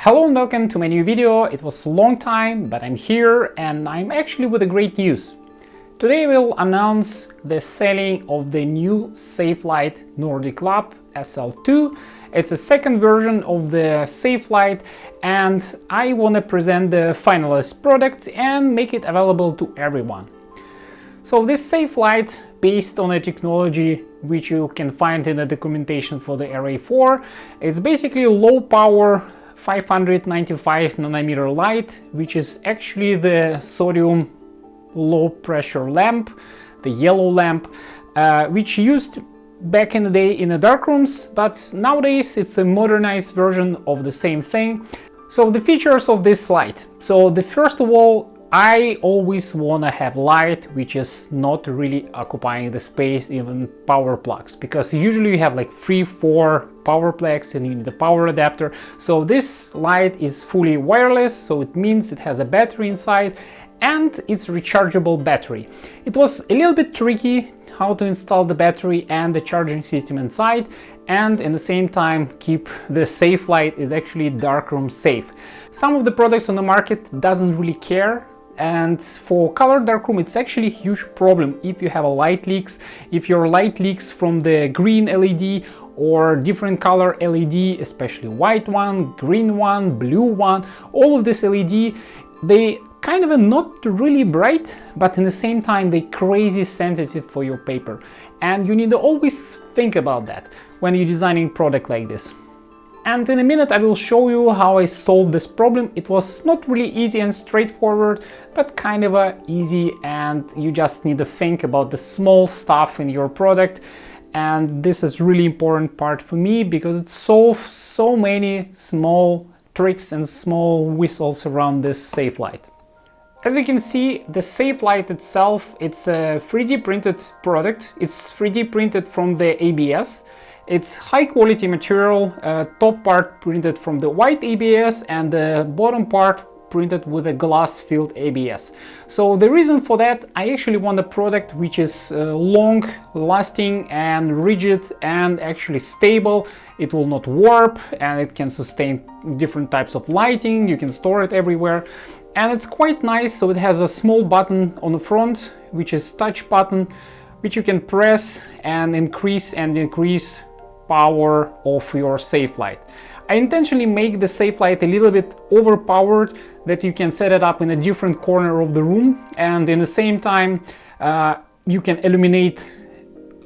Hello and welcome to my new video. It was a long time, but I'm here and I'm actually with a great news. Today we'll announce the selling of the new safe light NordicLab SL2. It's a second version of the safe light and I want to present the finalized product and make it available to everyone. So this safe light, based on a technology which you can find in the documentation for the RA4, it's basically low power 595 nanometer light, which is actually the sodium low pressure lamp, the yellow lamp, which used back in the day in the darkrooms, but nowadays it's a modernized version of the same thing. So the features of this light. So the first of all, I always want to have light which is not really occupying the space, even power plugs, because usually you have like 3-4 power plugs and you need a power adapter. So this light is fully wireless, so it means it has a battery inside and it's rechargeable battery. It was a little bit tricky how to install the battery and the charging system inside, and in the same time keep the safe light is actually darkroom safe. Some of the products on the market doesn't really care. And for color darkroom, it's actually a huge problem if you have a light leaks, if your light leaks from the green LED or different color LED, especially white one, green one, blue one. All of this LED, they kind of not really bright, but in the same time they crazy sensitive for your paper, and you need to always think about that when you're designing product like this. And in a minute I will show you how I solved this problem. It was not really easy and straightforward, but kind of easy, and you just need to think about the small stuff in your product. And this is really important part for me because it solves so many small tricks and small whistles around this safe light. As you can see, the safe light itself, it's a 3D printed product. It's 3D printed from the ABS. It's high quality material, top part printed from the white ABS and the bottom part printed with a glass filled ABS. So the reason for that, I actually want a product which is long lasting and rigid and actually stable. It will not warp and it can sustain different types of lighting. You can store it everywhere. And it's quite nice, so it has a small button on the front, which is touch button, which you can press and decrease power of your safe light. I intentionally make the safe light a little bit overpowered, that you can set it up in a different corner of the room, and in the same time you can illuminate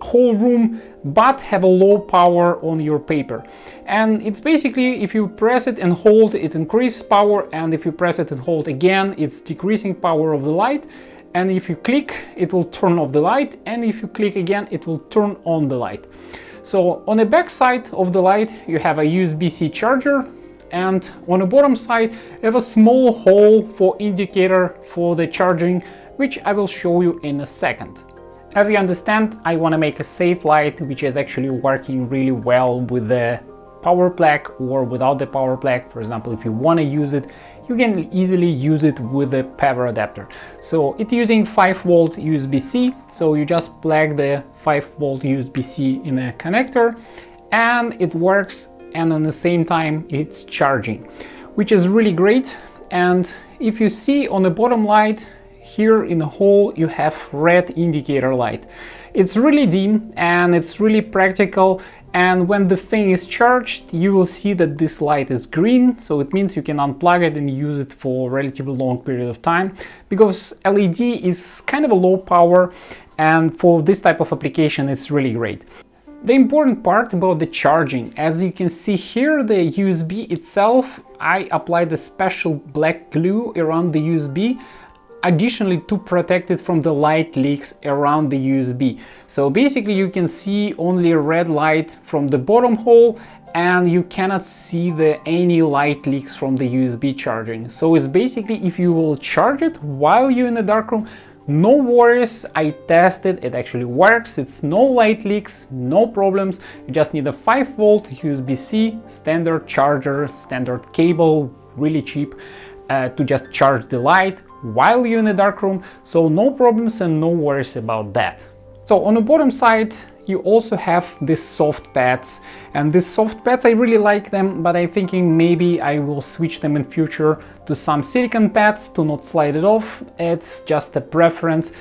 whole room but have a low power on your paper. And it's basically, if you press it and hold, it increases power, and if you press it and hold again, it's decreasing power of the light. And if you click, it will turn off the light, and if you click again, it will turn on the light. So on the back side of the light you have a USB-C charger, and on the bottom side you have a small hole for indicator for the charging, which I will show you in a second. As you understand, I want to make a safe light which is actually working really well with the power plug or without the power plug. For example, if you want to use it, you can easily use it with a power adapter. So it's using 5-volt USB-C, so you just plug the 5-volt USB-C in a connector and it works, and at the same time it's charging, which is really great. And if you see on the bottom light here in the hole, you have red indicator light. It's really dim and it's really practical, and when the thing is charged you will see that this light is green, so it means you can unplug it and use it for a relatively long period of time, because LED is kind of a low power, and for this type of application it's really great. The important part about the charging, as you can see here, the USB itself, I applied a special black glue around the USB, additionally to protect it from the light leaks around the USB. So basically you can see only a red light from the bottom hole, and you cannot see any light leaks from the USB charging. So it's basically, if you will charge it while you're in the darkroom, no worries, I tested, it actually works. It's no light leaks, no problems. You just need a 5-volt USB-C, standard charger, standard cable, really cheap, to just charge the light while you're in the darkroom. So no problems and no worries about that. So on the bottom side you also have these soft pads, and these soft pads I really like them, but I'm thinking maybe I will switch them in future to some silicone pads to not slide it off. It's just a preference.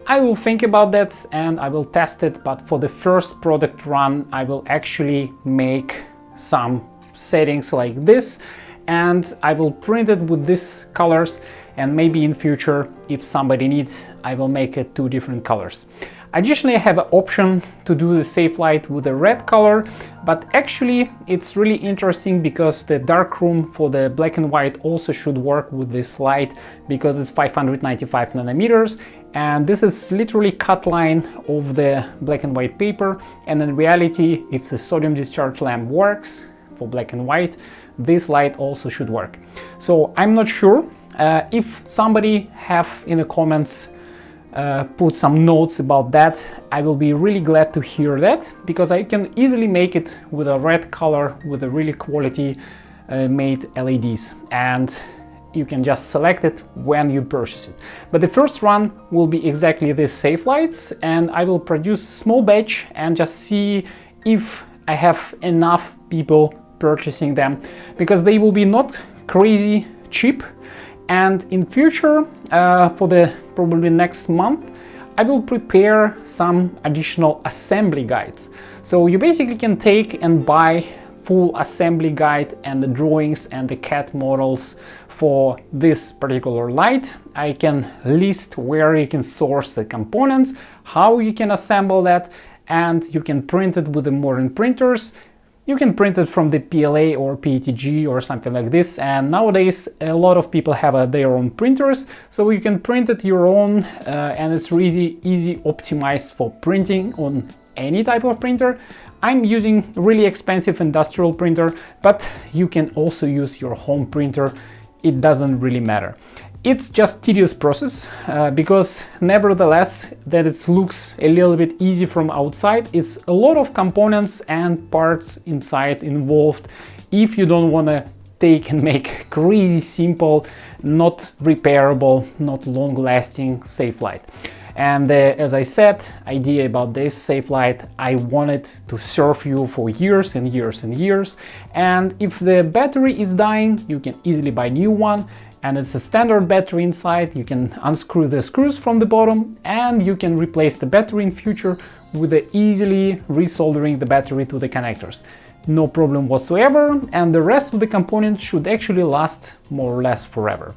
I will think about that and I will test it, but for the first product run I will actually make some settings like this, and I will print it with these colors, and maybe in future, if somebody needs, I will make it 2 different colors. Additionally, I have an option to do the safe light with a red color, but actually it's really interesting because the Darkroom for the black and white also should work with this light, because it's 595 nanometers, and this is literally cut line of the black and white paper. And in reality, if the sodium discharge lamp works for black and white, this light also should work. So I'm not sure. If somebody have in the comments put some notes about that, I will be really glad to hear that, because I can easily make it with a red color with a really quality made LEDs, and you can just select it when you purchase it. But the first run will be exactly these safe lights, and I will produce a small batch and just see if I have enough people purchasing them, because they will be not crazy cheap. And in future, for the probably next month, I will prepare some additional assembly guides. So you basically can take and buy full assembly guide and the drawings and the CAD models for this particular light. I can list where you can source the components, how you can assemble that, and you can print it with the modern printers. You can print it from the PLA or PETG or something like this, and nowadays a lot of people have their own printers, so you can print it your own, and it's really easy optimized for printing on any type of printer. I'm using really expensive industrial printer, but you can also use your home printer. It doesn't really matter. It's just tedious process, because nevertheless that it looks a little bit easy from outside, it's a lot of components and parts inside involved if you don't want to take and make crazy simple, not repairable, not long lasting safe light. And as I said, idea about this safe light, I wanted to serve you for years and years and years, and if the battery is dying, you can easily buy a new one. And it's a standard battery inside. You can unscrew the screws from the bottom, and you can replace the battery in future with easily resoldering the battery to the connectors. No problem whatsoever, and the rest of the components should actually last more or less forever.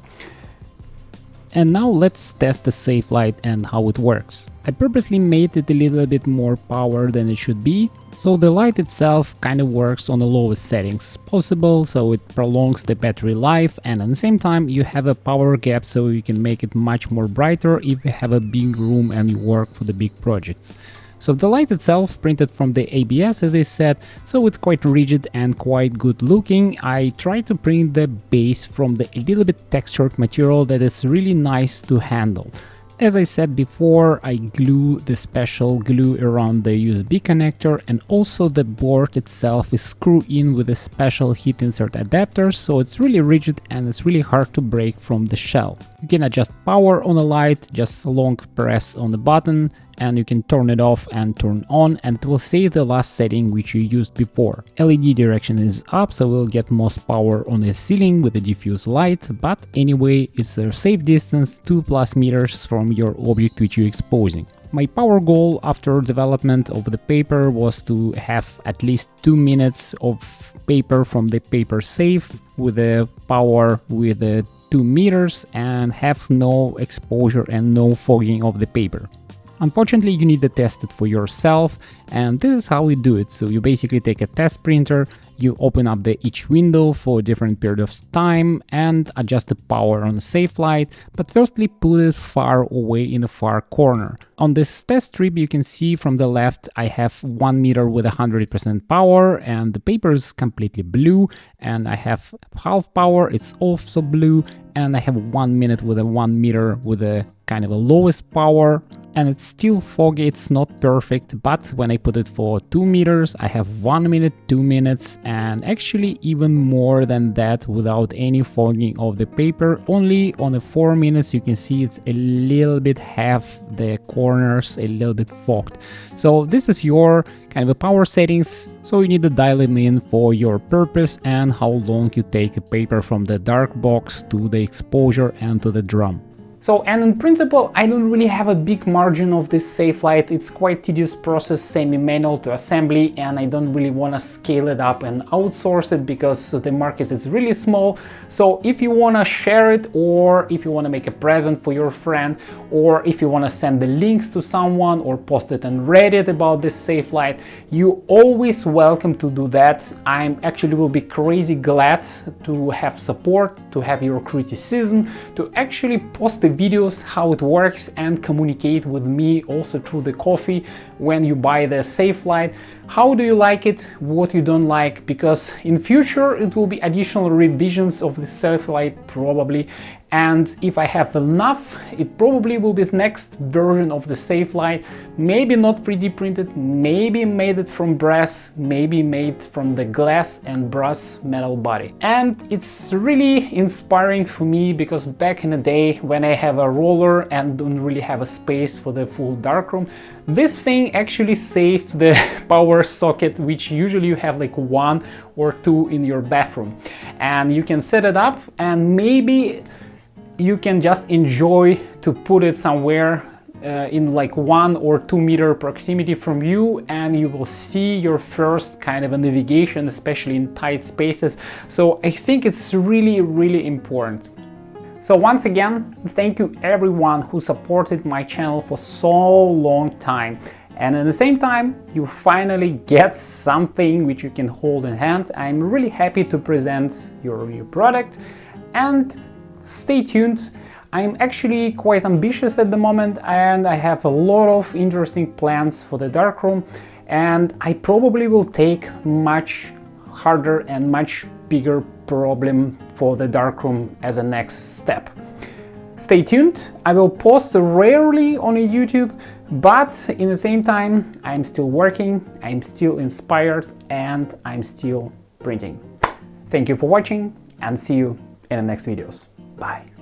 And now let's test the safe light and how it works. I purposely made it a little bit more power than it should be. So the light itself kind of works on the lowest settings possible, so it prolongs the battery life, and at the same time you have a power gap, so you can make it much more brighter if you have a big room and you work for the big projects. So the light itself printed from the ABS, as I said, so it's quite rigid and quite good looking. I tried to print the base from the a little bit textured material that is really nice to handle. As I said before, I glue the special glue around the USB connector, and also the board itself is screwed in with a special heat insert adapter, so it's really rigid and it's really hard to break from the shell. You can adjust power on the light, just a long press on the button, and you can turn it off and turn on, and it will save the last setting which you used before. LED direction is up, so we'll get most power on the ceiling with the diffuse light, but anyway, it's a safe distance 2+ meters from your object which you're exposing. My power goal after development of the paper was to have at least 2 minutes of paper from the paper safe with the power with the 2 meters and have no exposure and no fogging of the paper. Unfortunately, you need to test it for yourself, and this is how we do it. So you basically take a test printer, you open up each window for a different period of time and adjust the power on the safe light, but firstly put it far away in the far corner. On this test strip you can see from the left I have 1 meter with 100% power, and the paper is completely blue, and I have half power, it's also blue, and I have 1 minute with a 1 meter with a kind of a lowest power, and it's still foggy, it's not perfect, but when I put it for 2 meters, I have 1 minute, 2 minutes, and actually even more than that without any fogging of the paper. Only on the 4 minutes you can see it's a little bit half the corners a little bit fogged. So this is your kind of a power settings, so you need to dial them in for your purpose and how long you take a paper from the dark box to the exposure and to the drum. So, and in principle, I don't really have a big margin of this safe light. It's quite tedious process, semi-manual to assembly, and I don't really want to scale it up and outsource it because the market is really small. So if you want to share it, or if you want to make a present for your friend, or if you want to send the links to someone or post it on Reddit about this safe light, you always welcome to do that. I'm actually will be crazy glad to have support, to have your criticism, to actually post the videos how it works and communicate with me also through the coffee when you buy the safe light. How do you like it, what you don't like, because in future it will be additional revisions of the safe light probably, and if I have enough, it probably will be the next version of the safe light, maybe not 3D printed, maybe made it from brass, maybe made from the glass and brass metal body. And it's really inspiring for me because back in the day when I have a roller and don't really have a space for the full darkroom, this thing actually saves the power socket, which usually you have like 1 or 2 in your bathroom, and you can set it up and maybe you can just enjoy to put it somewhere in like 1 or 2 meter proximity from you, and you will see your first kind of a navigation, especially in tight spaces. So I think it's really important. So once again, thank you everyone who supported my channel for so long time. And at the same time, you finally get something which you can hold in hand. I'm really happy to present your new product, and stay tuned. I'm actually quite ambitious at the moment, and I have a lot of interesting plans for the darkroom, and I probably will take much harder and much bigger problem for the darkroom as a next step. Stay tuned. I will post rarely on YouTube, but in the same time, I'm still working, I'm still inspired, and I'm still printing. Thank you for watching, and see you in the next videos. Bye.